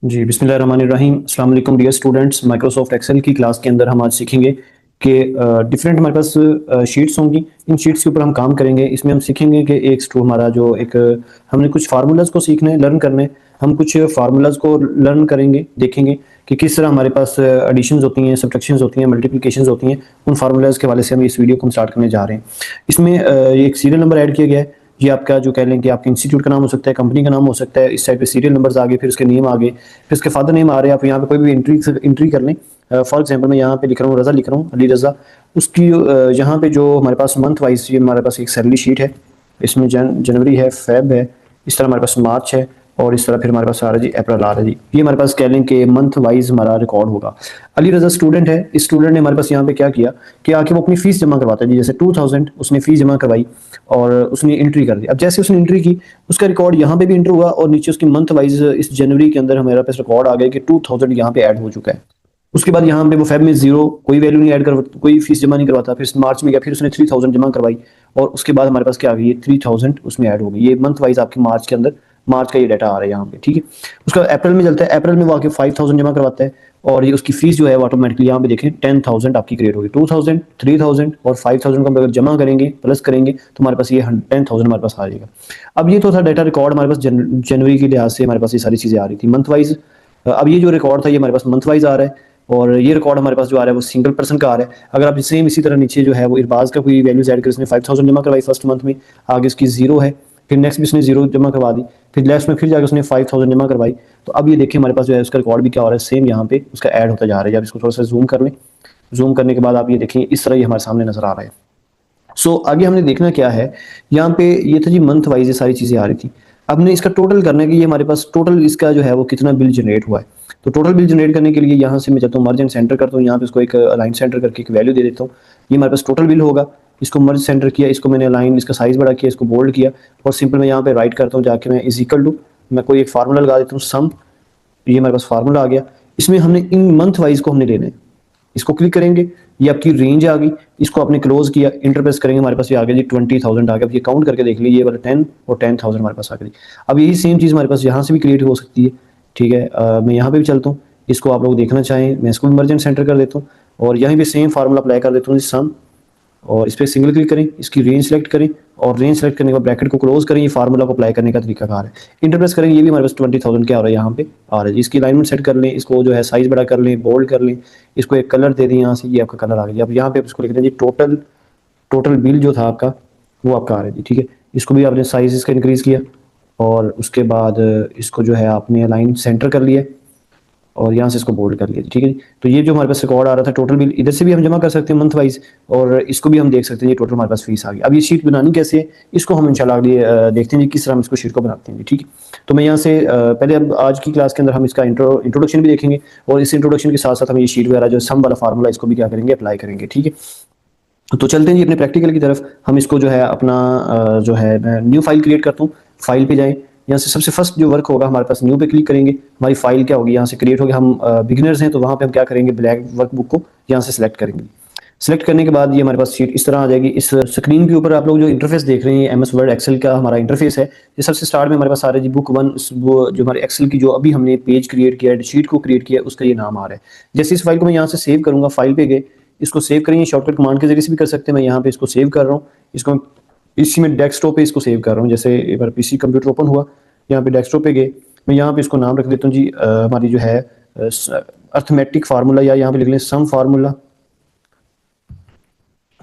जी, बिस्मिल्लाहिर्रहमानिर्रहीम। अस्सलाम वालेकुम डियर स्टूडेंट्स। माइक्रोसॉफ्ट एक्सेल की क्लास के अंदर हम आज सीखेंगे कि डिफरेंट हमारे पास शीट्स होंगी। इन शीट्स के ऊपर हम काम करेंगे। इसमें हम सीखेंगे कि एक स्टू हमारा जो एक हमने कुछ फार्मूलाज़ को सीखना है, लर्न करना है। हम कुछ फार्मूलाज़ को लर्न करेंगे, देखेंगे कि किस तरह हमारे पास एडिशंस होती हैं, सब्ट्रैक्शंस होती हैं, मल्टीप्लिकेशंस होती हैं। उन फार्मूलाज़ के हवाले से हम इस वीडियो को हम स्टार्ट करने जा रहे हैं। इसमें एक सीरियल नंबर ऐड किया गया है। ये आपका जो कह लें कि आपके इंस्टीट्यूट का नाम हो सकता है, कंपनी का नाम हो सकता है। इस साइड पे सीरियल नंबर्स आ गए, फिर उसके नेम आ गए, फिर उसके फादर नेम आ रहे हैं। आप यहाँ पे कोई भी एंट्री कर लें। फॉर एग्जांपल मैं यहाँ पे लिख रहा हूँ रज़ा, लिख रहा हूँ अली रज़ा। उसकी यहाँ पे जो हमारे पास मंथ वाइज ये हमारे पास एक सैलरी शीट है। इसमें जनवरी है, फेब है, इस तरह हमारे पास मार्च है, और इस तरह फिर हमारे पास आ रहा है जी अप्रैल आ रहा है जी। ये हमारे पास कह लें कि मंथ वाइज हमारा रिकॉर्ड होगा। अली रज़ा स्टूडेंट है। इस स्टूडेंट ने हमारे पास यहाँ पे क्या किया कि आके वो अपनी फीस जमा करवाता है जी। जैसे 2000 उसने फीस जमा करवाई और उसने एंट्री कर दी। अब जैसे उसने एंट्री की, उसका रिकॉर्ड यहाँ पे भी एंटर हुआ और नीचे उसकी मंथ वाइज इस जनवरी के अंदर हमारे पास रिकॉर्ड आ गया कि 2000 यहाँ पे ऐड हो चुका है। उसके बाद यहाँ पे वो फेब में जीरो, कोई वैल्यू नहीं ऐड कर, कोई फीस जमा नहीं करवाता। फिर मार्च में गया, फिर उसने 3000 जमा करवाई और उसके बाद हमारे पास क्या आ गई, ये 3000 उसमें ऐड हो गई। ये मंथ वाइज आपके मार्च के अंदर मार्च का ये डाटा आ रहा है यहाँ पे, ठीक है। उसका अप्रैल में चलता है। अप्रैल में वो आके 5000 जमा करवाता है और ये उसकी फीस जो है वो ऑटोमेटिकली यहाँ पे देखें 10000 आपकी क्रिएट होगी। 2000, 3000 और 5000 को हम अगर जमा करेंगे, प्लस करेंगे, तो हमारे पास ये 10000 हमारे पास आ जाएगा। अब ये तो था डाटा रिकॉर्ड हमारे पास जनवरी के लिहाज से हमारे पास ये सारी चीज़ें आ रही थी मंथ वाइज। अब ये जो रिकॉर्ड था ये हमारे पास मंथ वाइज आ रहा है और ये रिकॉर्ड हमारे पास जो आ रहा है वो सिंगल पर्सन का आ रहा है। अगर आप सेम इसी तरह नीचे जो है वो इरबाज का कोई वैल्यूज ऐड कर, इसने 5000 जमा करवाई फर्स्ट मंथ में, आगे उसकी जीरो है, फिर नेक्स्ट भी उसने जीरो जमा करवा दी, फिर लास्ट में फिर जाकर उसने 5000 जमा करवाई। तो अब ये देखिए हमारे पास जो है उसका रिकॉर्ड भी क्या हो रहा है, सेम यहाँ पे उसका ऐड होता जा रहा है। जब इसको थोड़ा सा जूम कर लें, जूम करने के बाद आप ये देखें इस तरह ये हमारे सामने नजर आ रहा है। आगे हमने देखना क्या है, यहाँ पे ये था जी मंथ वाइज ये सारी चीज़ें आ रही थी। अब हमने इसका टोटल करना है कि ये हमारे पास टोटल इसका जो है वो कितना बिल जनरेट हुआ है। तो टोटल बिल जनरेट करने के लिए यहाँ से मैं चाहता हूँ मर्ज एंड सेंटर करता हूँ। यहाँ पे इसको एक अलाइन सेंटर करके एक वैल्यू दे देता हूँ। ये हमारे पास टोटल बिल होगा। इसको मर्ज सेंटर किया, इसको मैंने अलाइन, इसका साइज बड़ा किया, इसको बोल्ड किया और सिंपल मैं यहाँ पे राइट करता हूँ जाके, मैं इज इक्वल टू, मैं कोई एक फार्मूला लगा देता हूँ सम। ये हमारे पास फार्मूला आ गया। इसमें हमने इन मंथ वाइज को हमने लेना है। इसको क्लिक करेंगे, ये आपकी रेंज आ गई। इसको आपने क्लोज किया, इंटरप्रेस करेंगे, हमारे पास ये आ गया जी 20000 आ गया। अब ये काउंट करके देख लीजिए, ये वाला 10 और 10000 हमारे पास आ गई। अब यही सेम चीज़ हमारे पास यहाँ से भी क्रिएट हो सकती है, ठीक है। मैं यहाँ पे भी चलता हूँ, इसको आप लोग देखना चाहें मैं इसको मर्जेंट सेंटर कर देता हूँ और यहाँ भी सेम फार्मूला अप्लाई कर देता हूँ सम, और इस पर सिंगल क्लिक करें, इसकी रेंज सेलेक्ट करें और रेंज सेलेक्ट करने के बाद ब्रैकेट को क्लोज करें। ये फार्मूला को अप्लाई करने का तरीका कार है। इंटरप्रेस करेंगे, ये भी हमारे पास 20000 क्या हो रहा है यहाँ पे आ रहा है। इसकी अलाइनमेंट सेट कर लें, इसको जो है साइज बड़ा कर लें, बोल्ड कर लें, इसको एक कलर दे दें यहाँ से, ये आपका कलर आ गया। अब यहाँ पे इसको लिख दें जी टोटल, टोटल बिल जो था आपका वो आपका आ रहा है जी, ठीक है। इसको भी आपने साइज इसका इंक्रीज किया और उसके बाद इसको जो है आपने अलाइन सेंटर कर लिया और यहाँ से इसको बोल्ड कर लिया, ठीक है जी। तो ये जो हमारे पास रिकॉर्ड आ रहा था टोटल बिल, इधर से भी हम जमा कर सकते हैं मंथ वाइज और इसको भी हम देख सकते हैं ये टोटल हमारे पास फीस आ गई। अब ये शीट बनानी कैसे है, इसको हम इंशाल्लाह अगले देखते हैं जी किस तरह हम इसको शीट को बनाते हैं, ठीक है। तो मैं यहाँ से पहले अब आज की क्लास के अंदर हम इसका इंट्रोडक्शन भी देखेंगे और इस इंट्रोडक्शन के साथ साथ हम ये शीट वगैरह जो सम वाला फार्मूला इसको भी क्या करेंगे, अप्लाई करेंगे, ठीक है। तो चलते हैं जी अपने प्रैक्टिकल की तरफ। हम इसको जो है अपना जो है मैं न्यू फाइल क्रिएट करता हूँ। फाइल पे जाएं, यहाँ से सबसे फर्स्ट जो वर्क होगा हमारे पास न्यू पे क्लिक करेंगे, हमारी फाइल क्या होगी यहाँ से क्रिएट होगी। हम बिगिनर्स हैं तो वहाँ पे हम क्या करेंगे, ब्लैक वर्कबुक को यहाँ से सिलेक्ट करेंगे। सिलेक्ट करने के बाद ये हमारे पास शीट इस तरह आ जाएगी। इस स्क्रीन के ऊपर आप लोग जो इंटरफेस देख रहे हैं एमएस वर्ड एक्सेल का हमारा इंटरफेस है। ये सबसे स्टार्ट में हमारे पास आ रहा है जी बुक वन, वो जो हमारे एक्सेल की जो अभी हमने पेज क्रिएट किया है, शीट को क्रिएट किया है, उसका ये नाम आ रहा है। जैसे इस फाइल को मैं यहाँ से सेव करूँगा, फाइल पे गए, इसको सेव करेंगे, शॉर्टकट कमांड के जरिए से भी कर सकते हैं। मैं यहाँ पे इसको सेव कर रहा हूँ, इसको इसी में डेस्कटॉप पे इसको सेव कर रहा हूँ। जैसे एक बार पीसी कंप्यूटर ओपन हुआ, यहाँ पे डेस्कटॉप पे गए, मैं यहाँ पे इसको नाम रख देता हूँ जी हमारी जो है अर्थमेटिक फार्मूला, या यहाँ पे लिख लें सम फार्मूला,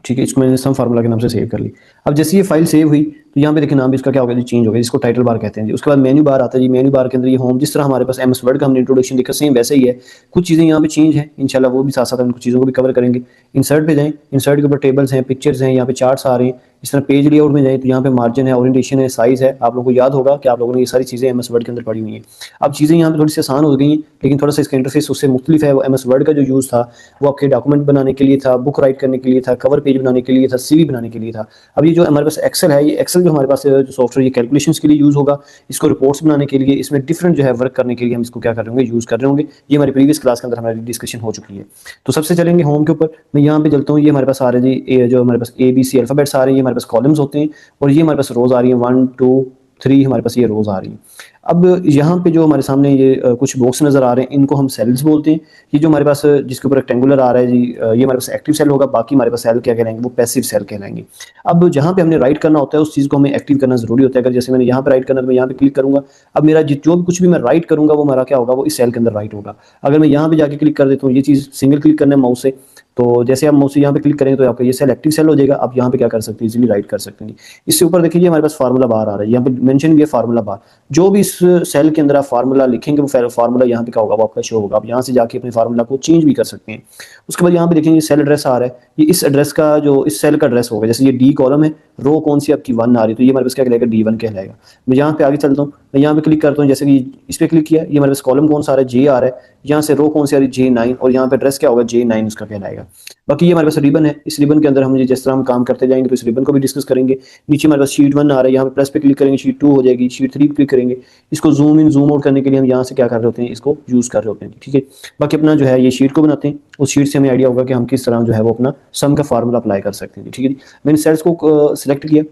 ठीक है। इसको मैंने सम फार्मूला के नाम से सेव कर ली। अब जैसे ये फाइल सेव हुई तो यहाँ पे देखिए नाम भी इसका क्या हो गया जी, चेंज हो गया, इसको टाइटल बार कहते हैं जी। उसके बाद मेन्यू बार आता है जी। मेन्यू बार के अंदर ये होम, जिस तरह हमारे पास एमएस वर्ड का हमने इंट्रोडक्शन देखा सेम वैसे ही है। कुछ चीज़ें यहाँ पे चेंज है, इंशाल्लाह वो भी साथ साथ हम कुछ चीज़ों को भी कवर करेंगे। इंसर्ट पे जाएं, इंसर्ट के ऊपर टेबल्स हैं, पिक्चर्स हैं, यहाँ पे चार्ट्स आ रहे हैं। इस तरह पेज लेआउट में जाए तो यहाँ पे मार्जिन है, ओरिएंटेशन है, साइज है। आप लोगों को याद होगा कि आप लोगों ने ये सारी चीज़ें एमएस वर्ड के अंदर पढ़ी हुई हैं। अब चीज़ें यहाँ पे थोड़ी सी आसान हो गई हैं, लेकिन थोड़ा सा इसका इंटरफेस उससे मुख्तलिफ है। वो एमएस वर्ड का जो यूज़ था वो आपके डॉक्यूमेंट बनाने के लिए था, बुक राइट करने के लिए था, कवर पेज बनाने के लिए था, सीवी बनाने के लिए था। अब ये जो हमारे पास एक्सेल है, ये एक्सेल जो हमारे पास जो सॉफ्टवेयर ये कैलकुलेशंस के लिए यूज़ होगा, इसको रिपोर्ट्स बनाने के लिए, इसमें डिफरेंट जो है वर्क करने के लिए हम इसको क्या कर रहे होंगे, यूज़ कर रहे होंगे। ये हमारी प्रीवियस क्लास के अंदर हमारी डिस्कशन हो चुकी है। तो सबसे चलेंगे होम के ऊपर, मैं यहाँ पे चलता हूँ। ये हमारे पास आ रहे हैं जी जो हमारे पास ABC अल्फ़ाबेट्स आ रहे हैं, ये हमारे पास कॉलम्स होते हैं और ये हमारे पास रोज़ आ रही है 1 2 3 हमारे पास ये रोज़ आ रही हैं। अब यहाँ पे जो हमारे सामने ये कुछ बॉक्स नज़र आ रहे हैं, इनको हम सेल्स बोलते हैं। ये जो हमारे पास जिसके ऊपर रेक्टेंगुलर आ रहा है जी, ये हमारे पास एक्टिव सेल होगा, बाकी हमारे पास सेल क्या कहलाएंगे, वो पैसिव सेल कहलाएंगे। अब जहाँ पे हमने राइट करना होता है उस चीज़ को हमें एक्टिव करना ज़रूरी होता है। अगर जैसे मैंने यहाँ पे राइट करना है तो मैं यहाँ पे क्लिक करूँगा, अब मेरा जो भी कुछ भी मैं राइट करूँगा वो मेरा क्या होगा, वो इस सेल के अंदर राइट होगा। अगर मैं यहाँ पे जाके क्लिक कर देता हूँ, ये चीज़ सिंगल क्लिक करना है माउस से, तो जैसे आप माउस से यहाँ पे क्लिक करेंगे तो आपका ये सेल एक्टिव सेल हो जाएगा। आप यहाँ पे क्या कर सकते हैं, इजीली राइट कर सकते हैं। इससे ऊपर देखिए हमारे पास फार्मूला बार आ रहा है, यहाँ पे मेंशन भी है फार्मूला बार। जो भी इस सेल के अंदर आप फार्मूला लिखेंगे वो फार्मूला यहाँ पे क्या होगा, वो आपका शो होगा। आप यहाँ से जाके अपने फार्मूला को चेंज भी कर सकते हैं। उसके बाद यहाँ पे देखेंगे सेल एड्रेस आ रहा है, ये इस एड्रेस का जो इस सेल का एड्रेस होगा। जैसे ये डी कॉलम है, रो कौन सी आपकी 1 आ रही है, तो ये हमारे पास क्या कहलाएगा, D1 कहलाएगा। मैं यहाँ पे आगे चलता हूँ, मैं यहाँ पे क्लिक करता हूँ, जैसे कि इस पे क्लिक किया, ये हमारे पास कॉलम कौन सा आ रहा है, J आ रहा है। यहाँ से रो कौन सी आ रही है, J9, और यहाँ पे एड्रेस क्या होगा, J9 उसका कहलाएगा। बाकी ये हमारे पास रिबन है, इस रिबन के अंदर हम जिस तरह हम काम करते जाएंगे तो इस रिबन को भी डिस्कस करेंगे। नीचे हमारे पास शीट 1 आ रहा है, यहाँ पे प्लस पे क्लिक करेंगे, शीट 2 हो जाएगी, शीट 3 पे क्लिक करेंगे। इसको जूम इन जूम आउट करने के लिए हम यहाँ से क्या कर रहे होते हैं, इसको यूज कर रहे होते हैं, ठीक है। बाकी अपना जो है ये शीट को बनाते हैं, उस शीट से हमें आइडिया होगा कि हम किस तरह जो है वो अपना सम का फार्मूला अप्लाई कर सकते हैं, ठीक है जी। मैंने सेल्स को सिलेक्ट किया,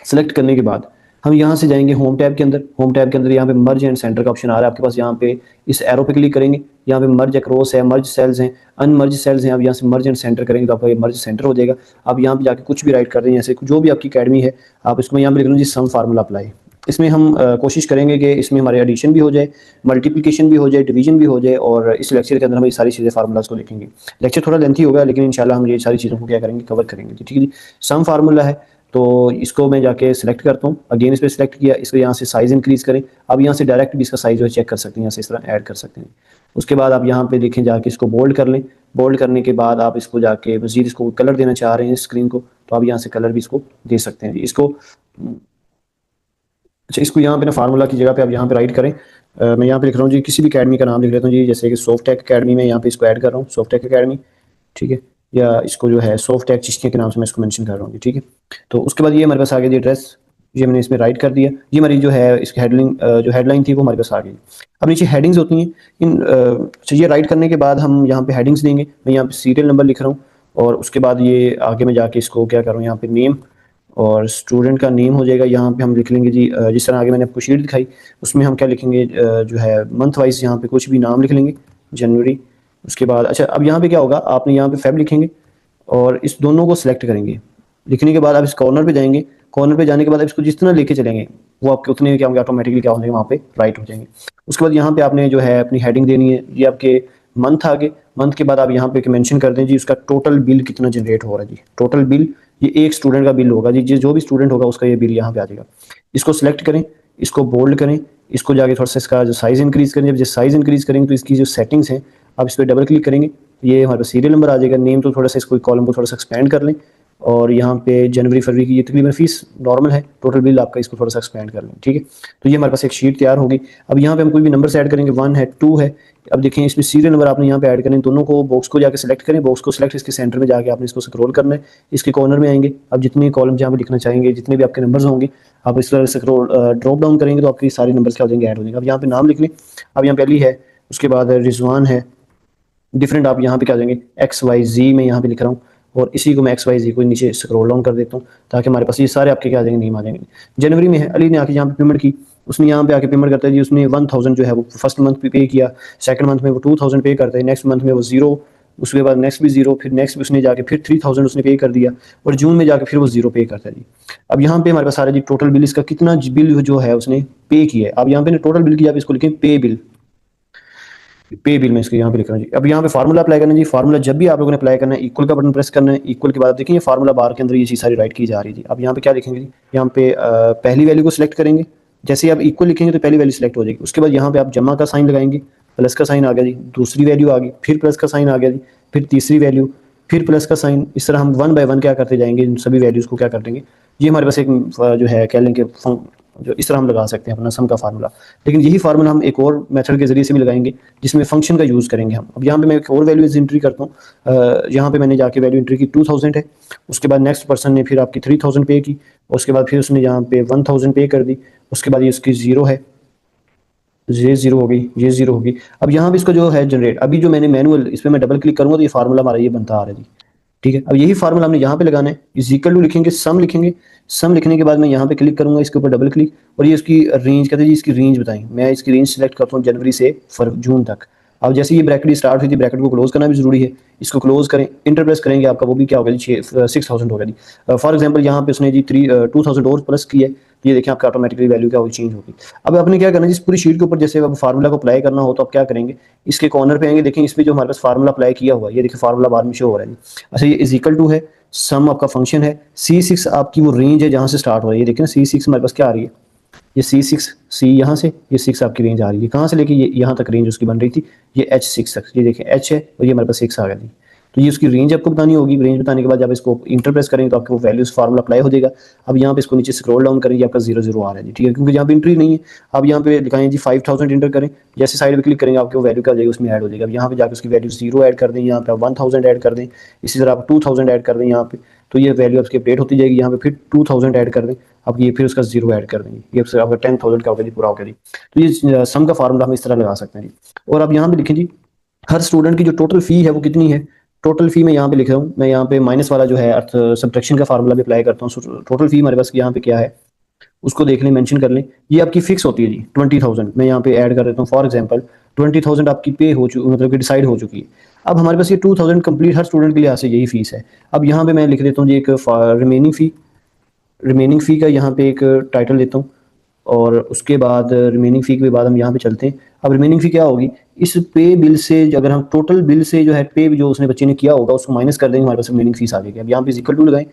सेलेक्ट करने के बाद हम यहाँ से जाएंगे होम टैब के अंदर। होम टैब के अंदर यहाँ पे मर्ज एंड सेंटर का ऑप्शन आ रहा है आपके पास, यहाँ पे इस एरो पे क्लिक करेंगे, यहाँ पे मर्ज अक्रॉस है, मर्ज सेल्स हैं, अनमर्ज सेल्स हैं। अब यहाँ से मर्ज एंड सेंटर करेंगे तो आपका ये मर्ज सेंटर हो जाएगा। आप यहाँ पे जाके कुछ भी राइट कर रहे हैं, जैसे जो भी आपकी अकेडमी है, आप इसको यहाँ पे लिख लो जी सम फार्मूला अप्लाई। इसमें हम कोशिश करेंगे कि इसमें हमारे एडिशन भी हो जाए, मल्टीप्लिकेशन भी हो जाए, डिवीजन भी हो जाए, और इस लेक्चर के अंदर हम ये सारी चीज़ें फार्मूलाज को लिखेंगे। लेक्चर थोड़ा लेंथी होगा लेकिन इंशाल्लाह हम ये सारी चीज़ों को क्या करेंगे, कवर करेंगे, ठीक है जी। सम फार्मूला है तो इसको मैं जाके सिलेक्ट करता हूँ, अगेन इस पर सिलेक्ट किया, इसको यहाँ से साइज़ इंक्रीज करें। अब यहाँ से डायरेक्ट भी इसका साइज़ जो है चेक कर सकते हैं, यहाँ से इस तरह ऐड कर सकते हैं। उसके बाद आप यहाँ पे देखें, जाके इसको बोल्ड कर लें। बोल्ड करने के बाद आप इसको जाके मज़ीद इसको कलर देना चाह रहे हैं स्क्रीन को, तो आप यहाँ से कलर भी इसको दे सकते हैं। इसको अच्छा, इसको यहाँ पे ना फार्मूला की जगह पे आप यहाँ पे राइट करें। मैं यहाँ पे लिख रहा हूँ जी, किसी भी अकेडमी का नाम लिख लेता हूँ जी, जैसे कि सॉफ्ट टेक अकेडमी में यहाँ पे इसको ऐड कर रहा हूँ, सॉफ्ट टेक अकेडमी, ठीक है। या इसको जो है सॉफ्ट टेक चिश्तिया के नाम से मैं इसको मेंशन कर रहा हूँ जी, ठीक है। तो उसके बाद ये हमारे पास आ गया जी एड्रेस, ये मैंने इसमें राइट कर दिया। ये हमारी जो है इसकी हेडलाइन जो हेडलाइन थी वो हमारे पास आ गई। अब नीचे हेडिंग्स होती हैं, इन अच्छा ये राइट करने के बाद हम यहाँ पे हेडिंग्स देंगे। मैं यहाँ पे सीरियल नंबर लिख रहा हूँ, और उसके बाद ये आगे मैं जाके इसको क्या करूँ, यहाँ पे नेम और स्टूडेंट का नेम हो जाएगा। यहाँ पे हम लिख लेंगे जी, जिस तरह आगे मैंने आपको शीट दिखाई उसमें हम क्या लिखेंगे, जो है मंथ वाइज यहाँ पे कुछ भी नाम लिख लेंगे, जनवरी। उसके बाद अच्छा, अब यहाँ पे क्या होगा, आपने यहाँ पे फेब लिखेंगे और इस दोनों को सिलेक्ट करेंगे। लिखने के बाद आप इस कॉर्नर पे जाएंगे, कॉर्नर पे जाने के बाद आप इसको जिस तरह लेके चलेंगे वो आपके उतने क्या होंगे, ऑटोमेटिकली क्या हो जाएंगे, वहाँ पे राइट हो जाएंगे। उसके बाद यहाँ पे आपने जो है अपनी हेडिंग देनी है, ये आपके मंथ आगे। मंथ के बाद आप यहाँ पे मेंशन कर दें जी उसका टोटल बिल कितना जनरेट हो रहा है जी, टोटल बिल ये एक स्टूडेंट का बिल होगा जी, जो भी स्टूडेंट होगा उसका ये बिल यहाँ पे आ जाएगा। इसको सिलेक्ट करें, इसको बोल्ड करें, इसको जाके थोड़ा सा इसका जो साइज़ इंक्रीज करें। जब साइज़ इंक्रीज करेंगे तो इसकी जो सेटिंग्स हैं आप इस पर डबल क्लिक करेंगे, ये हमारे पास सीरियल नंबर आ जाएगा। नेम तो थोड़ा सा इसको कॉलम को थोड़ा सा एक्सपेंड कर लें, और यहाँ पे जनवरी फरवरी की ये तकरीबन फीस नॉर्मल है, टोटल बिल आपका इसको थोड़ा सा एक्सपेंड कर लें, ठीक है। तो ये हमारे पास एक शीट तैयार होगी। अब यहाँ पे हम कोई भी नंबर ऐड करेंगे, 1 है, 2 है। अब देखें इसमें सीरियल नंबर आपने यहाँ पे ऐड करें, दोनों को बॉक्स को जाके सिलेक्ट करें, बॉक्स को सिलेक्ट इसके सेंटर में जाके आपने इसको स्क्रॉल करना है, इसके कॉर्नर में आएंगे। अब जितने कॉलम जहाँ पे लिखना चाहेंगे, जितने भी आपके नंबर्स होंगे, आप इस तरह से ड्रॉप डाउन करेंगे तो आपके सारे नंबर्स क्या हो जाएंगे, ऐड हो जाएंगे। अब यहाँ पे नाम लिख लें, अब यहाँ पहली है, उसके बाद रिजवान है, डिफरेंट आप यहाँ पे क्या देंगे, XYZ मैं यहाँ पे लिख रहा हूँ, और इसी को मैं XYZ को नीचे स्क्रॉल डाउन कर देता हूँ ताकि हमारे पास ये सारे आपके क्या आ जाएंगे, नेम आ जाएंगे। जनवरी में है, अली ने आके यहाँ पे पेमेंट की, उसने यहाँ पे आके पेमेंट करता है जी, उसने 1000 जो है वो फर्स्ट मंथ पे किया, सेकंड मंथ में वो 2000 पे करता है, नेक्स्ट मंथ में वो 0, उसके बाद नेक्स्ट भी 0, फिर नेक्स्ट भी उसने जाके फिर 3000 उसने पे कर दिया, और जून में जाके फिर वो 0 पे करता है जी। अब यहाँ पे हमारे पास सारा जी टोटल बिल, इसका कितना बिल जो है उसने पे किया है। अब यहाँ पे टोटल बिल की आप इसको लिखें पे बिल, पे बिल में इसको यहाँ पे लिख रहा हूँ जी। अब यहाँ पे फार्मूला अप्लाई करना है जी। फार्मूला जब भी आप लोगों ने अप्लाई करना है, इक्वल का बटन प्रेस करना है। इक्वल के बाद आप देखिए फार्मूला बार के अंदर ये चीज़ सारी राइट की जा रही है जी। अब यहाँ पे क्या लिखेंगे जी, यहाँ पे पहली वैल्यू को सिलेक्ट करेंगे। जैसे आप इक्वल लिखेंगे तो पहली वैल्यू सिलेक्ट हो जाएगी। उसके बाद यहाँ पे आप जमा का साइन लगाएंगे, प्लस का साइन आ गया जी, दूसरी वैल्यू आ गई, फिर प्लस का साइन आ गया जी, फिर तीसरी वैल्यू, फिर प्लस का साइन। इस तरह हम 1 बाय 1 क्या करते जाएंगे, इन सभी वैल्यूज़ को क्या कर देंगे। ये हमारे पास एक जो है कह लें कि जो इस तरह हम लगा सकते हैं अपना सम का फार्मूला। लेकिन यही फार्मूला हम एक और मेथड के जरिए से भी लगाएंगे जिसमें फंक्शन का यूज़ करेंगे हम। अब यहाँ पे मैं एक और वैल्यू एंट्री करता हूँ। यहाँ पे मैंने जाके वैल्यू एंट्री की 2000 है। उसके बाद नेक्स्ट पर्सन ने फिर आपकी 3000 पे की, उसके बाद फिर उसने यहाँ पे 1000 पे कर दी। उसके बाद ये उसकी 0 है, ये 0 हो गई, ये 0 होगी। अब यहाँ पे इसका जो है जनरेट, अभी जो मैंने मैनुअल इस पर मैं डबल क्लिक करूँगा तो ये फार्मूला हमारा ये बनता आ रहा है जी, ठीक है। अब यही फार्मूला हमने यहाँ पे लगाना है, इज इक्वल टू लिखेंगे, सम लिखेंगे, सम लिखने के बाद मैं यहाँ पे क्लिक करूंगा, इसके ऊपर डबल क्लिक, और ये उसकी रेंज कहते हैं जी, इसकी रेंज बताएं। मैं इसकी रेंज सेलेक्ट करता हूँ जनवरी से जून तक। अब जैसे ये ब्रैकेट स्टार्ट हुई थी, ब्रैकेट को क्लोज करना भी जरूरी है, इसको क्लोज करें, इंटर प्रेस करेंगे, आपका वो भी क्या होगा जी, 6000 होगा जी। फॉर एग्जांपल यहाँ पे उसने जी 2000 और प्लस किया है, तो ये देखें आपका ऑटोमेटिकली वैल्यू क्या होगी, चेंज होगी। अब आपने क्या करना है, जिस पूरी शीट के ऊपर जैसे अब फार्मूला को अप्लाई करना हो तो आप क्या करेंगे, इसके कॉर्नर पे आएंगे, देखें इसमें जो हमारे पास फार्मूला अप्लाई किया हुआ है, ये देखिए फार्मूला बाद में शो हो रहा है जी। अच्छा, ये इज इक्वल टू है, सम आपका फंक्शन है, C6 आपकी वो रेंज है जहाँ से स्टार्ट हो रही है, ये देखें C6 हमारे पास क्या आ रही है, ये C6, C यहाँ से ये 6 आपकी रेंज आ रही है, कहाँ से लेके ये यहाँ तक रेंज उसकी बन रही थी, ये H6 तक, ये देखें H है और ये हमारे पास 6 आ गया जी। तो ये उसकी रेंज आपको बतानी होगी, रेंज बताने के बाद जब इसको इंटर प्रेस करेंगे तो आपको वैल्यूज फार्मूला अप्लाई हो जाएगा। अब यहाँ पे इसको नीचे स्क्रॉल डाउन करेंगे, आपका 00 आ रहा है जी, ठीक है, क्योंकि यहाँ पे एंट्री नहीं है। अब यहाँ पे दिखाएं जी 5000 इंटर करें, जैसे साइड पे क्लिक करेंगे आपको वैल्यू क्या जाएगी, उसमें ऐड हो जाएगा। अब यहाँ पे जाकर उसकी वैल्यू 0 ऐड कर दें, यहाँ पे आप 1000 ऐड कर दें, इसी तरह आप 2000 ऐड कर दें यहाँ पे, तो ये वैल्यू आपकी अपडेट होती जाएगी। यहाँ पे फिर 2000 ऐड कर दें, अब ये फिर उसका 0 ऐड कर देंगे, ये आपका 10000 का होगा जी, पूरा होगा जी। तो ये सम का फार्मूला हम इस तरह लगा सकते हैं जी। और अब यहाँ पे लिखें जी, हर स्टूडेंट की जो टोटल फी है वो कितनी है, टोटल फी मैं यहाँ पे लिख रहा हूँ, मैं यहाँ पे माइनस वाला जो है अर्थ सब्ट्रैक्शन का फार्मूला भी अप्लाई करता हूँ। टोटल फी हमारे पास यहाँ पे क्या है उसको देख लें, मेंशन कर लें, ये आपकी फिक्स होती है जी 20,000, मैं यहाँ पे ऐड कर देता हूँ। फॉर एग्जांपल 20,000 आपकी पे हो चुकी, मतलब कि डिसाइड हो चुकी है। अब हमारे पास ये 2000 कंप्लीट हर स्टूडेंट के लिए से यही फीस है। अब यहाँ पे मैं लिख देता हूँ जी एक रिमेनिंग फ़ी का यहाँ पे एक टाइटल देता हूँ, और उसके बाद रिमेनिंग फ़ी के बाद हम यहाँ पे चलते हैं। अब रिमेनिंग फ़ी क्या होगी, इस पे बिल से अगर हम टोटल बिल से जो है पे जो उसने बच्चे ने किया होगा उसको माइनस कर देंगे, हमारे पास रिमेनिंग फ़ीस आ जाएगी। अब यहाँ पे इक्वल टू लगाएं,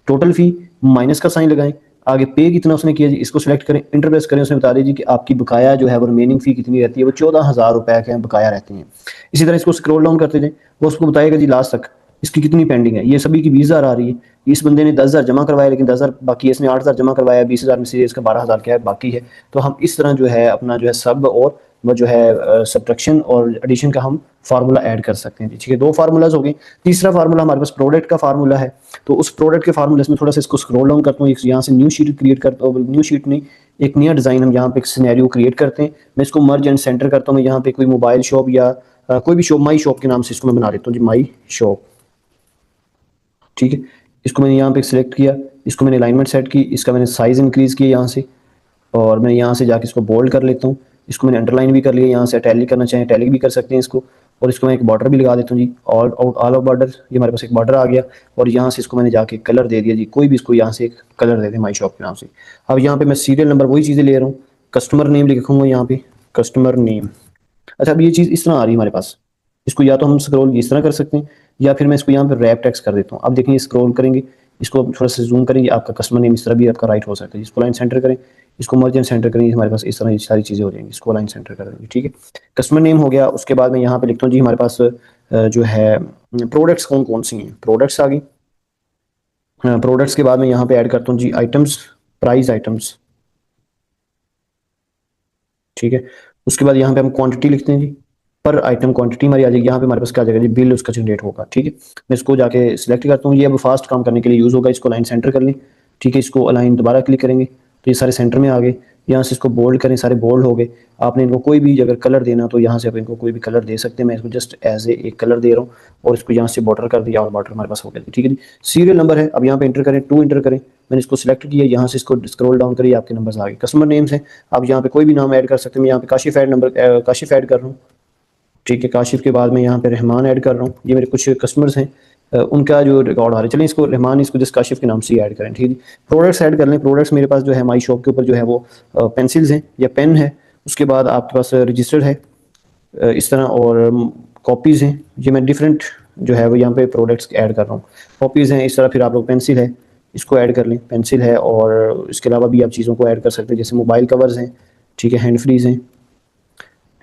टोटल फ़ी माइनस का साइन लगाएं, आगे पे कितना उसने किया जी इसको सिलेक्ट करें, इंटर प्रेस करें, उसने बता दीजिए कि आपकी बकाया जो है वो रिमेनिंग फ़ी कितनी रहती है, वो 14,000 रुपये के बकाया रहती हैं। इसी तरह इसको स्क्रॉल डाउन करते जाएं, वो उसको बताएगा जी लास्ट तक इसकी कितनी पेंडिंग है। ये सभी की 20,000 आ रही है, इस बंदे ने 10,000 जमा करवाया लेकिन 10,000 बाकी है, इसने 8,000 जमा करवाया, 20,000 में से इसका 12,000 क्या है बाकी है। तो हम इस तरह जो है अपना जो है सब और वो जो है सब्ट्रैक्शन और एडिशन का हम फार्मूला ऐड कर सकते हैं जी, ठीक है। दो फार्मूलाज हो गए। तीसरा फार्मूला हमारे पास प्रोडक्ट का फार्मूला है, तो उस प्रोडक्ट के फार्मूले में थोड़ा सा इसको स्क्रॉल डाउन करता हूँ, यहाँ से न्यू शीट क्रिएट करता हूँ, न्यू शीट नहीं एक नया डिज़ाइन हम यहाँ पे एक सिनेरियो क्रिएट करते हैं। मैं इसको मर्ज एंड सेंटर करता हूँ, मैं यहाँ पे कोई मोबाइल शॉप या कोई भी शॉप, माई शॉप के नाम से इसको मैं बना देता हूँ जी, माई शॉप, ठीक है। इसको मैंने यहाँ पे सिलेक्ट किया, इसको मैंने अलाइनमेंट सेट की, इसका मैंने साइज़ इंक्रीज़ किया यहाँ से, और मैं यहाँ से जाके इसको बोल्ड कर लेता हूँ। इसको मैंने अंडरलाइन भी कर लिया, यहाँ से टैली करना चाहें टैली भी कर सकते हैं इसको। और इसको मैं एक बॉर्डर भी लगा देता हूँ जी, ऑल ऑफ बॉर्डर, ये हमारे पास एक बॉर्डर आ गया। और यहाँ से इसको मैंने जाके कलर दे दिया जी, कोई भी इसको यहाँ से एक कलर दे दें माई शॉप के नाम से। अब यहाँ पे मैं सीरियल नंबर वही चीज़ें ले रहा हूँ, कस्टमर नेम लिखूँगा यहाँ पे, कस्टमर नेम। अच्छा, अब ये चीज़ इस तरह आ रही है हमारे पास, इसको या तो हम स्क्रॉल इस तरह कर सकते हैं, या फिर मैं इसको यहाँ पे रैप टेक्स्ट कर देता हूँ। अब देखिए स्क्रॉल करेंगे, इसको थोड़ा सा जूम करेंगे, आपका कस्टमर नेम इस तरह भी आपका राइट हो सकता है। इसको लाइन सेंटर करें, इसको मर्ज एंड सेंटर करेंगे, हमारे पास इस तरह ये सारी चीज़ें हो जाएंगी। इसको लाइन सेंटर कर देंगे, ठीक है। कस्टमर नेम हो गया, उसके बाद मैं यहाँ पे लिखता हूँ जी हमारे पास जो है प्रोडक्ट्स कौन कौन सी हैं, प्रोडक्ट्स आ गई। प्रोडक्ट्स के बाद मैं यहाँ पे ऐड करता हूँ जी आइटम्स, प्राइस आइटम्स, ठीक है। उसके बाद यहाँ पे हम क्वांटिटी लिखते हैं जी, पर आइटम क्वांटिटी हमारी आ जाएगी। यहाँ पे हमारे पास क्या आ जाएगा जी, बिल उसका जनरेट होगा, ठीक है। मैं इसको जाके सिलेक्ट करता हूँ, ये अब फास्ट काम करने के लिए यूज़ होगा। इसको लाइन सेंटर कर लें, ठीक है। इसको अलाइन दोबारा क्लिक करेंगे तो ये सारे सेंटर में आ गए। यहाँ से इसको बोल्ड करें, सारे बोल्ड हो गए। आपने इनको कोई भी अगर कलर देना तो यहाँ से आप इनको कोई भी कलर दे सकते हैं, मैं इसको जस्ट एज ए एक कलर दे रहा हूँ, और इसको यहाँ से बॉर्डर कर दिया, और बॉर्डर हमारे पास हो गया, ठीक है जी। सीरियल नंबर है, अब यहाँ पे इंटर करें, 2 इंटर करें, मैंने इसको सिलेक्ट किया, यहाँ से इसको स्क्रॉल डाउन करिए, आपके नंबर्स आ गए। कस्टमर नेम्स हैं, आप यहाँ पे कोई भी नाम ऐड कर सकते हैं। मैं यहाँ पे Kashif add number Kashif add कर रहा हूँ, ठीक है। काशिफ के बाद मैं यहाँ पे रहमान ऐड कर रहा हूँ, ये मेरे कुछ कस्टमर्स हैं, उनका जो रिकॉर्ड आ रहा है। चलिए इसको रहमान, इसको जस्ट काशिफ के नाम से ही ऐड करें, ठीक है। प्रोडक्ट्स ऐड कर लें, प्रोडक्ट्स मेरे पास जो है माई शॉप के ऊपर जो है वो पेंसिल्स हैं या पेन है। उसके बाद आपके पास रजिस्टर्ड है इस तरह, और कॉपीज़ हैं, ये मैं डिफरेंट जो है वो यहाँ पे प्रोडक्ट्स ऐड कर रहा हूँ। कॉपीज़ हैं इस तरह, फिर आप लोग पेंसिल है, इसको ऐड कर लें, पेंसिल है। और इसके अलावा भी आप चीज़ों को ऐड कर सकते हैं, जैसे मोबाइल कवर्स हैं, ठीक है, हैंड फ्रीज़ हैं,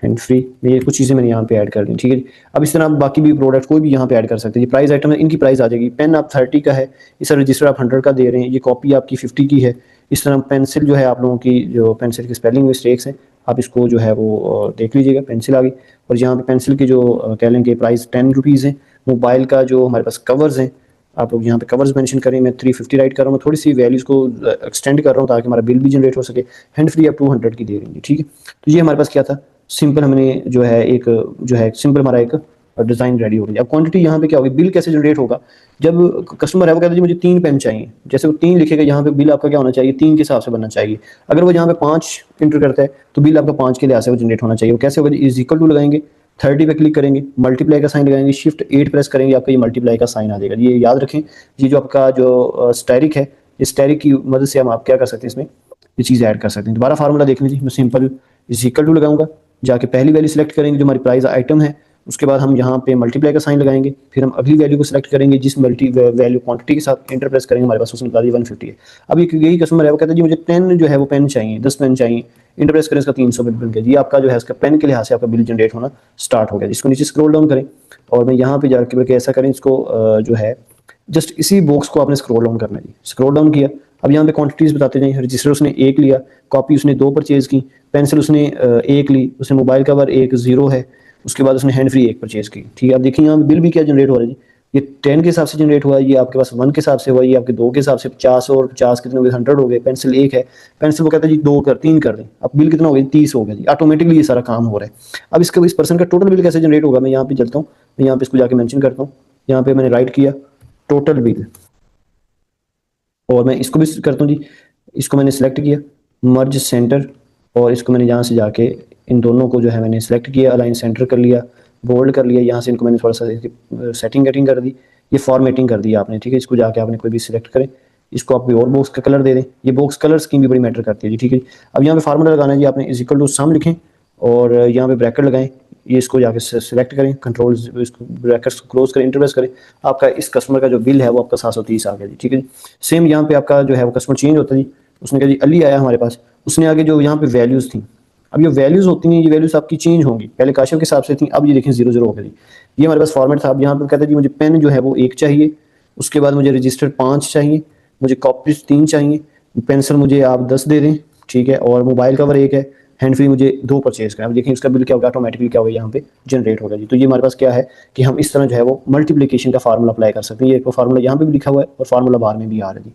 हैंड फ्री, ये कुछ चीज़ें मैंने यहाँ पे ऐड कर दी, ठीक है। अब इस तरह आप बाकी भी प्रोडक्ट कोई भी यहाँ पे ऐड कर सकते हैं। ये प्राइस आइटम है, इनकी प्राइस आ जाएगी। पेन आप 30 का है, इस तरह रजिस्टर आप 100 का दे रहे हैं, ये कॉपी आपकी 50 की है। इस तरह पेंसिल जो है, आप लोगों की जो पेंसिल की स्पेलिंग मिस्टेक्स हैं, आप इसको जो है वो देख लीजिएगा, पेंसिल आ गई। और यहाँ पे पेंसिल की जो कह लें कि प्राइस 10 रुपीज़ है। मोबाइल का जो हमारे पास कवर्स हैं, आप लोग यहाँ पे कवर्स मेंशन करें, मैं 350 राइट कर रहा हूँ, मैं थोड़ी सी वैल्यूज़ को एक्सटेंड कर रहा हूँ ताकि हमारा बिल भी जनरेट हो सके। हैंड फ्री आप 200 की दे रही है, ठीक है। तो ये हमारे पास क्या था, सिंपल हमने जो है एक सिंपल हमारा एक डिज़ाइन रेडी हो गई। अब क्वांटिटी यहाँ पे क्या होगी, बिल कैसे जनरेट होगा, जब कस्टमर है वो कहता है जी मुझे 3 पेन चाहिए, जैसे वो 3 लिखेगा यहाँ पे बिल आपका क्या होना चाहिए, 3 के हिसाब से बनना चाहिए। अगर वो यहाँ पे 5 इंटर करता है तो बिल आपका 5 के लिहाज से वो जनरेट होना चाहिए। वो कैसे होगा जी, इज इक्वल टू लगाएंगे, 30 पे क्लिक करेंगे, मल्टीप्लाई का साइन लगाएंगे, शिफ्ट 8 प्रेस करेंगे, आपका ये मल्टीप्लाई का साइन आ जाएगा। ये याद रखें, ये जो आपका जो स्टैरिक है, इस स्टैरिक की मदद से हम आप क्या कर सकते हैं, इसमें ये चीज़ ऐड कर सकते हैं। दोबारा फार्मूला देख लीजिए, मैं सिंपल इज इक्वल टू लगाऊंगा, जाके पहली वैल्यू सेलेक्ट करेंगे जो हमारी प्राइस आइटम है, उसके बाद हम यहाँ पे मल्टीप्लाई का साइन लगाएंगे, फिर हम अगली वैल्यू को सिलेक्ट करेंगे जिस मल्टी वैल्यू क्वांटिटी के साथ इंटर प्रेस करेंगे, हमारे पास उसमें बता दी 150 है। अब यही कस्टमर है वो कहता है जी मुझे पेन जो है वो पेन चाहिए, 10 पेन चाहिए, इंटर प्रेस करें, इसका 300 बिल बन गया जी। आपका जो है इसका पेन के लिहाज से आपका बिल जनरेट होना स्टार्ट हो गया। इसको नीचे स्क्रॉल डाउन करें और मैं यहाँ पे जाकर बल्कि ऐसा करें, इसको जो है जस्ट इसी बॉक्स को आपने स्क्रॉल डाउन करना है जी। स्क्रॉल डाउन किया, अब यहाँ पे क्वांटिटीज बताते जाएं, रजिस्टर उसने 1 लिया, कॉपी उसने 2 परचेज की, पेंसिल उसने 1 ली, उसने मोबाइल कवर 1 0 है, उसके बाद उसने हैंड फ्री 1 परचेज की। ठीक है, अब देखिए यहाँ बिल भी क्या जनरेट हो रहा है जी, ये 10 के हिसाब से जनरेट हुआ है, ये आपके पास 1 के हिसाब से हुआ, ये आपके 2 के हिसाब से 50 और 50 कितने हो गए, 100 हो गए। पेंसिल 1 है, पेंसिल वो कहता है जी 2 कर 3 कर दें, अब बिल कितना हो गया, 30 हो गया जी। ऑटोमेटिकली ये सारा काम हो रहा है। अब इसका इस पर्सन का टोटल बिल कैसे जनरेट होगा, मैं यहाँ पे चलता हूँ, मैं यहाँ पे इसको जाके मेंशन करता हूँ, यहाँ पे मैंने राइट किया टोटल बिल, और मैं इसको भी करता हूँ जी, इसको मैंने सेलेक्ट किया, मर्ज सेंटर, और इसको मैंने यहाँ से जाके इन दोनों को जो है मैंने सेलेक्ट किया, अलाइन सेंटर कर लिया, बोल्ड कर लिया, यहाँ से इनको मैंने थोड़ा सा सेटिंग कर दी, ये फॉर्मेटिंग कर दी आपने। ठीक है, इसको जाके आपने कोई भी सिलेक्ट करें, इसको आप कोई और बॉक्स का कलर दे दें, ये बॉक्स कलर स्कीम भी बड़ी मैटर करती है जी। ठीक है, अब यहाँ पे फार्मूला लगाना है जी, आपने इज इक्वल टू सम लिखें और यहाँ पे ब्रैकेट लगाएं, ये इसको जाके सिलेक्ट करें, कंट्रोल इसको ब्रैकेट्स को क्लोज करें, इंटरप्रेस करें, आपका इस कस्टमर का जो बिल है वो आपका 730 आ गया जी। ठीक है जी, सेम यहाँ पे आपका जो है वो कस्टमर चेंज होता है जी, उसने कहा जी अली आया हमारे पास, उसने आगे जो यहाँ पे वैल्यूज़ थी, अब ये वैल्यूज़ होती हैं, ये वैल्यूज़ आपकी चेंज होंगी, पहले काशिफ के हिसाब से थी, अब ये देखें 0 0 हो गया जी। ये हमारे पास फॉर्मेट था। अब यहाँ पे कहता है जी मुझे पेन जो है वो 1 चाहिए, उसके बाद मुझे रजिस्टर 5 चाहिए, मुझे कॉपीज 3 चाहिए, पेंसिल मुझे आप 10 दे दें, ठीक है, और मोबाइल कवर 1 है, हैंड फ्री मुझे 2 परचेज करें। अब देखिए इसका बिल क्या होगा, ऑटोमेटिकली क्या होगा यहाँ पे जनरेट होगा जी। तो ये हमारे पास क्या है कि हम इस तरह जो है वो मल्टीप्लिकेशन का फार्मूला अप्लाई कर सकते हैं। ये फार्मूला यहाँ पे भी लिखा हुआ है और फार्मूला बाहर में भी आ रहा है जी।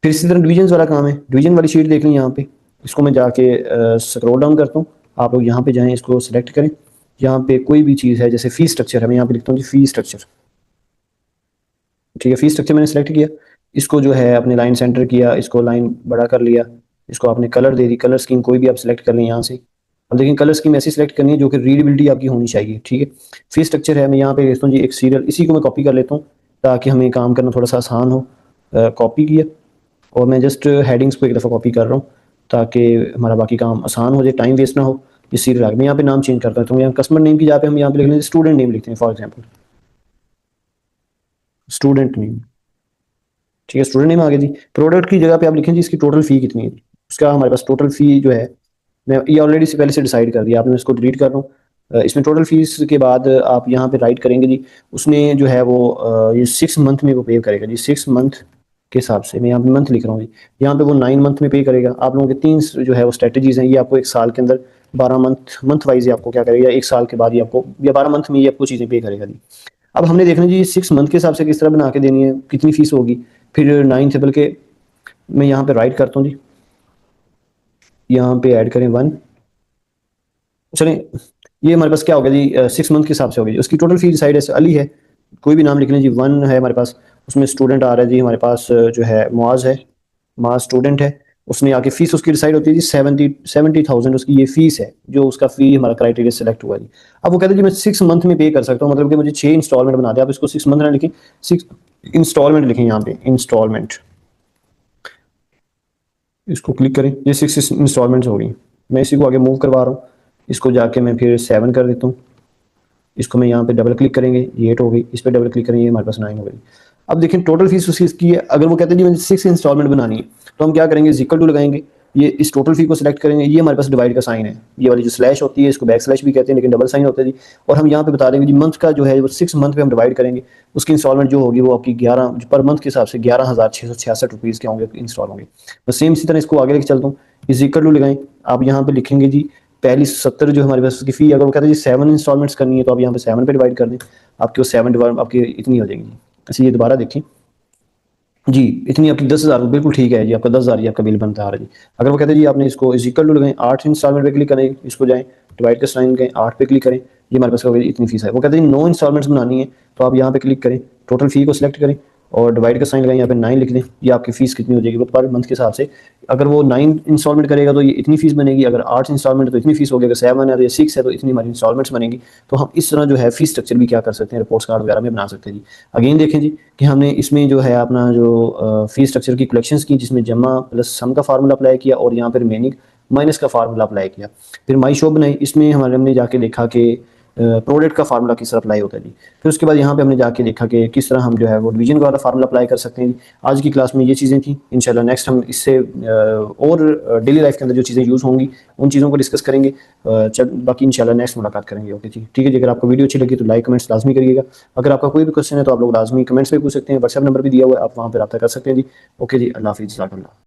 फिर इसी तरह डिवीजन वाला काम है, डिवीजन वाली शीट देख लें यहाँ पे, इसको मैं जाके स्क्रॉल डाउन करता हूँ, आप लोग यहाँ पे जाएँ, इसको सिलेक्ट करें, यहाँ पे कोई भी चीज़ है जैसे फी स्ट्रक्चर है, मैं यहाँ पे लिखता हूँ जी फी स्ट्रक्चर। ठीक है, फी स्ट्रक्चर मैंने सेलेक्ट किया, इसको जो है अपने लाइन सेंटर किया, इसको लाइन बड़ा कर लिया, इसको आपने कलर दे दी, कलर स्कीम कोई भी आप सिलेक्ट कर लें यहाँ से। अब देखिए कलर स्कीम ऐसी सिलेक्ट करनी है जो कि रीडेबिलिटी आपकी होनी चाहिए। ठीक है, फी स्ट्रक्चर है, मैं यहाँ पे देखता हूँ जी एक सीरियल, इसी को मैं कॉपी कर लेता हूँ ताकि हमें काम करना थोड़ा सा आसान हो। कॉपी किया और मैं जस्ट हेडिंग्स को एक दफ़ा कॉपी कर रहा हूँ ताकि हमारा बाकी काम आसान हो जाए, टाइम वेस्ट ना हो। ये सीरियल आ गया, मैं यहाँ पे नाम चेंज करता हूँ, यहाँ कस्टमर नेम की जहाँ पे हम यहाँ पे लिख लें स्टूडेंट नेम लिखते हैं, फॉर एग्जाम्पल स्टूडेंट नेम। ठीक है, स्टूडेंट नेम आ गया जी। प्रोडक्ट की जगह पे आप लिखें जी इसकी टोटल फ़ी कितनी है, उसका हमारे पास टोटल फ़ी जो है, मैं ये ऑलरेडी से पहले से डिसाइड कर दिया आपने, इसको डिलीट कर रहा हूँ। इसमें टोटल फीस के बाद आप यहाँ पे राइट करेंगे जी, उसने जो है वो ये 6 मंथ में वो पे करेगा जी, 6 मंथ के हिसाब से मैं यहाँ पे मंथ लिख रहा हूँ जी, यहाँ पे वो 9 मंथ में पे करेगा। आप लोगों के 3 जो है वो स्ट्रेटजीज हैं, ये आपको एक साल के अंदर 12 मंथ वाइज ही आपको क्या करेगा, एक साल के बाद ही आपको या 12 मंथ में ये आपको चीज़ें पे करेगा जी। अब हमने देखना जी 6 मंथ के हिसाब से किस तरह बना के देनी है, कितनी फीस होगी, फिर 9 टेबल के मैं यहाँ पे राइट करता हूँ जी, यहाँ पे ऐड करें 1, चलें ये हमारे पास क्या हो गया जी 6 मंथ के हिसाब से हो गई जी। उसकी टोटल फी डिसाइड है, अली है, कोई भी नाम लिख लें जी, 1 है हमारे पास, उसमें स्टूडेंट आ रहा है जी हमारे पास, जो है मुआज है, मुआज स्टूडेंट है, उसने आके फीस उसकी डिसाइड होती है जी 70,000 उसकी ये फीस है, जो उसका फ़ी हमारा क्राइटेरिया सेलेक्ट हुआ जी। अब वो कहते हैं जी मैं 6 मंथ में पे कर सकता हूँ, मतलब कि मुझे 6 इंस्टॉलमेंट बना दे, आप इसको 6 मंथ ना लिखें, 6 इंस्टॉलमेंट लिखें, यहाँ पे इंस्टॉलमेंट, इसको क्लिक करें, ये 6 इंस्टॉलमेंट्स हो गई। मैं इसी को आगे मूव करवा रहा हूँ, इसको जाके मैं फिर 7 कर देता हूँ, इसको मैं यहाँ पे डबल क्लिक करेंगे, ये 8 हो गई, इस पर डबल क्लिक करेंगे, ये हमारे पास 9 हो गई। अब देखिए टोटल फीस उसकी इसकी है, अगर वो कहते हैं जी मुझे 6 इंस्टॉलमेंट बनानी है तो हम क्या करेंगे, इक्वल टू लगाएंगे, ये इस टोटल फी को सिलेक्ट करेंगे, ये हमारे पास डिवाइड का साइन है, ये वाली जो स्लैश होती है इसको बैक स्लैश भी कहते हैं लेकिन डबल साइन होता है जी। और हम यहाँ पे बता देंगे जी मंथ का जो है वो 6 मंथ पे हम डिवाइड करेंगे, उसकी इंस्टॉलमेंट जो होगी वो आपकी 11 पर मंथ के हिसाब से 11,666 रुपीज़ के होंगे, इंस्टॉल होंगे। तो सेम इसी तरह इसको आगे लेके चलता हूँ, इज इक्वल टू लगाएं, आप यहाँ पे लिखेंगे जी पहली 70 जो हमारे पास उसकी फ़ी, अगर वो कहते हैं जी 7 इंस्टॉलमेंट्स करनी है तो आप यहाँ पे 7 पे डिवाइड कर दें, आपकी वो 7 डिवाइड आपकी इतनी हो जाएगी। अच्छा ये दोबारा देखें जी, इतनी आपकी 10,000 बिल्कुल ठीक है जी, आपका 10,000 ही आपका बिल बनता आ रहा है जी। अगर वो कहते हैं जी आपने इसको इज इक्वल टू लगाएं, 8 इंस्टॉलमेंट पे क्लिक करें, इसको जाएं डिवाइड का साइन करें, 8 पे क्लिक करें, ये हमारे पास होगी इतनी फीस है। वो कहते हैं 9 इंस्टॉलमेंट्स बनानी है, तो आप यहाँ पे क्लिक करें, टोटल फ़ी को सिलेक्ट करें और डिवाइड का साइन लगाएं, यहाँ पे 9 लिख दें। ये आपकी फ़ीस कितनी हो जाएगी वो पर मंथ के हिसाब से, अगर वो 9 इंस्टॉलमेंट करेगा तो ये इतनी फ़ीस बनेगी, अगर 8 इंस्टॉलमेंट तो इतनी फ़ीस होगी, अगर 7 है तो ये 6 है तो इतनी हमारी इंस्टॉलमेंट्स बनेंगी। तो हम इस तरह जो है फ़ीस स्ट्रक्चर भी क्या कर सकते हैं, रिपोर्ट्स कार्ड वगैरह में बना सकते हैं जी। अगेन देखें जी कि हमने इसमें जो है अपना जो फ़ीस स्ट्रक्चर की कलेक्शंस की, जिसमें जमा प्लस सम का फार्मूला अप्लाई किया और यहाँ पर रिमेनिंग माइनस का फार्मूला अप्लाई किया। फिर माई शो बनाई, इसमें हमारे हमने जाके देखा कि प्रोडक्ट का फार्मूला किस तरह अप्लाई होता है जी। फिर उसके बाद यहाँ पे हमने जाके देखा कि किस तरह हम जो है वो डिवीजन वाला फार्मूला अप्लाई कर सकते हैं जी। आज की क्लास में ये चीज़ें थी। इंशाल्लाह नेक्स्ट हम इससे और डेली लाइफ के अंदर जो चीज़ें यूज़ होंगी उन चीज़ों को डिस्कस करेंगे। बाकी इंशाल्लाह नेक्स्ट मुलाकात करेंगे। ओके जी, ठीक है जी। अगर आपको वीडियो अच्छी लगी तो लाइक कमेंट्स लाजमी करिएगा। अगर आपका कोई भी क्वेश्चन है तो आप लोग लाजमी कमेंट्स में पूछ सकते हैं। व्हाट्सएप नंबर भी दिया हुआ है, आप वहाँ पर रब्ता कर सकते हैं जी। ओके जी, अल्लाह हाफिज़।